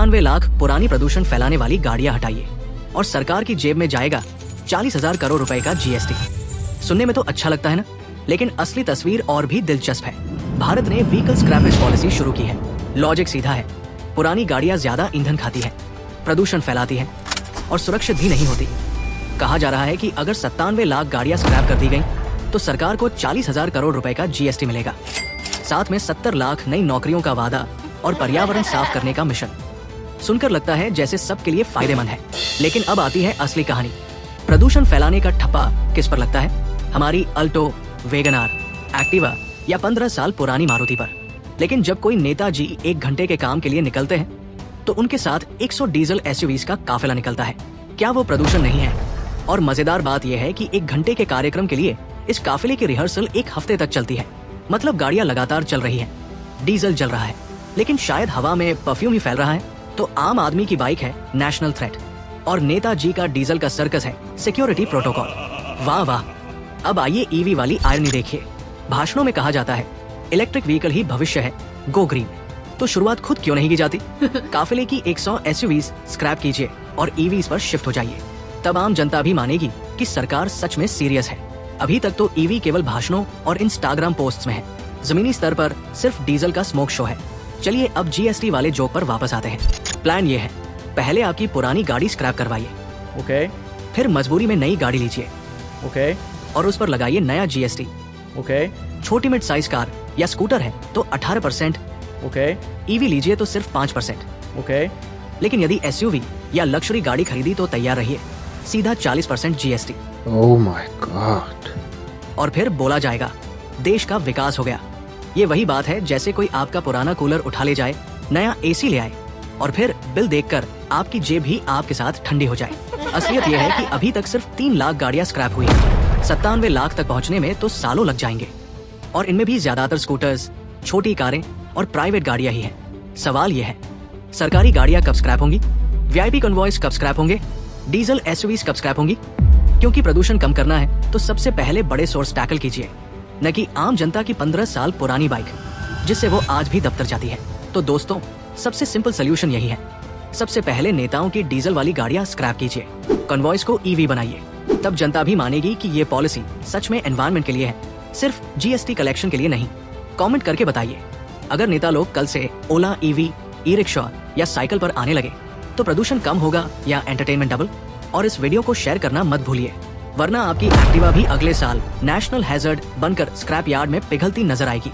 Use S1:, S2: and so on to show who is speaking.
S1: 97 लाख पुरानी प्रदूषण फैलाने वाली गाड़ियां हटाइए और सरकार की जेब में जाएगा 40,000 करोड़ रुपए का जीएसटी। सुनने में तो अच्छा लगता है ना, लेकिन असली तस्वीर और भी दिलचस्प है। भारत ने व्हीकल स्क्रैपेज पॉलिसी शुरू की है। लॉजिक सीधा है, पुरानी गाड़ियां ज्यादा ईंधन खाती है, प्रदूषण फैलाती है और सुरक्षित भी नहीं होती। कहा जा रहा है कि अगर 97 लाख गाड़ियां स्क्रैप कर दी गईं, तो सरकार को 40,000 करोड़ रुपए का जीएसटी मिलेगा। साथ में 70 लाख नई नौकरियों का वादा और पर्यावरण साफ करने का मिशन। सुनकर लगता है जैसे सबके लिए फायदेमंद है, लेकिन अब आती है असली कहानी। प्रदूषण फैलाने का ठप्पा किस पर लगता है? हमारी अल्टो, वैगनआर, एक्टिवा या 15 साल पुरानी मारुति पर। लेकिन जब कोई नेताजी 1 घंटे के काम के लिए निकलते हैं, तो उनके साथ 100 डीजल एसयूवीज का काफिला निकलता है। क्या वो प्रदूषण नहीं है? और मजेदार बात यह है कि 1 घंटे के कार्यक्रम के लिए इस काफिले की रिहर्सल 1 हफ्ते तक चलती है। मतलब गाड़ियां लगातार चल रही है, डीजल जल रहा है, लेकिन शायद हवा में परफ्यूम ही फैल रहा है। तो आम आदमी की बाइक है नेशनल थ्रेट और नेताजी का डीजल का सर्कस है सिक्योरिटी प्रोटोकॉल। वाह वाह। अब आइए ईवी वाली आयरनी देखिए। भाषणों में कहा जाता है इलेक्ट्रिक व्हीकल ही भविष्य है, गो ग्रीन। तो शुरुआत खुद क्यों नहीं की जाती? काफिले की 100 एसयूवीज स्क्रैप कीजिए और ईवीज पर शिफ्ट हो जाइए। तब आम जनता भी मानेगी कि सरकार सच में सीरियस है। अभी तक तो ईवी केवल भाषणों और इंस्टाग्राम पोस्ट्स में है। जमीनी स्तर पर सिर्फ डीजल का स्मोक शो है। चलिए अब जीएसटी वाले जोक पर वापस आते हैं। प्लान ये है, पहले आपकी पुरानी गाड़ी स्क्रैप करवाइए,
S2: ओके
S1: फिर मजबूरी में नई गाड़ी लीजिए
S2: ओके
S1: और उस पर लगाइए नया जीएसटी।
S2: ओके
S1: छोटी मिड साइज कार या स्कूटर है तो 18%,
S2: ओके
S1: ईवी लीजिए तो सिर्फ 5%।
S2: ओके
S1: लेकिन यदि एसयूवी या लग्जरी गाड़ी खरीदी तो तैयार रहिए, सीधा 40% जीएसटी।
S3: Oh my God.
S1: और फिर बोला जाएगा देश का विकास हो गया। ये वही बात है जैसे कोई आपका पुराना कूलर उठा ले जाए, नया एसी ले आए और फिर बिल देखकर आपकी जेब भी आपके साथ ठंडी हो जाए। असलियत यह है कि अभी तक सिर्फ 3 लाख गाड़ियां स्क्रैप हुई हैं। 97 लाख तक पहुंचने में तो सालों लग जाएंगे और इनमें भी ज्यादातर स्कूटर्स, छोटी कारें और प्राइवेट गाड़ियां ही हैं। सवाल यह है, सरकारी गाड़ियां कब स्क्रैप होंगी? वीआईपी कन्वॉयज कब स्क्रैप होंगे? डीजल एसयूवीज कब स्क्रैप होंगी? क्योंकि प्रदूषण कम करना है तो सबसे पहले बड़े सोर्स टैकल कीजिए, न कि आम जनता की 15 साल पुरानी बाइक जिससे वो आज भी दफ्तर जाती है। तो दोस्तों, सबसे सिंपल सोल्यूशन यही है, सबसे पहले नेताओं की डीजल वाली गाड़ियां स्क्रैप कीजिए, कन्वॉयज को ईवी बनाइए। तब जनता भी मानेगी कि ये पॉलिसी सच में एनवायरनमेंट के लिए है, सिर्फ जीएसटी कलेक्शन के लिए नहीं। कमेंट करके बताइए, अगर नेता लोग कल से ओला ईवी, ई रिक्शा या साइकिल पर आने लगे तो प्रदूषण कम होगा या एंटरटेनमेंट डबल? और इस वीडियो को शेयर करना मत भूलिए, वरना आपकी एक्टिवा भी अगले साल नेशनल हैजर्ड बनकर स्क्रैप यार्ड में पिघलती नजर आएगी।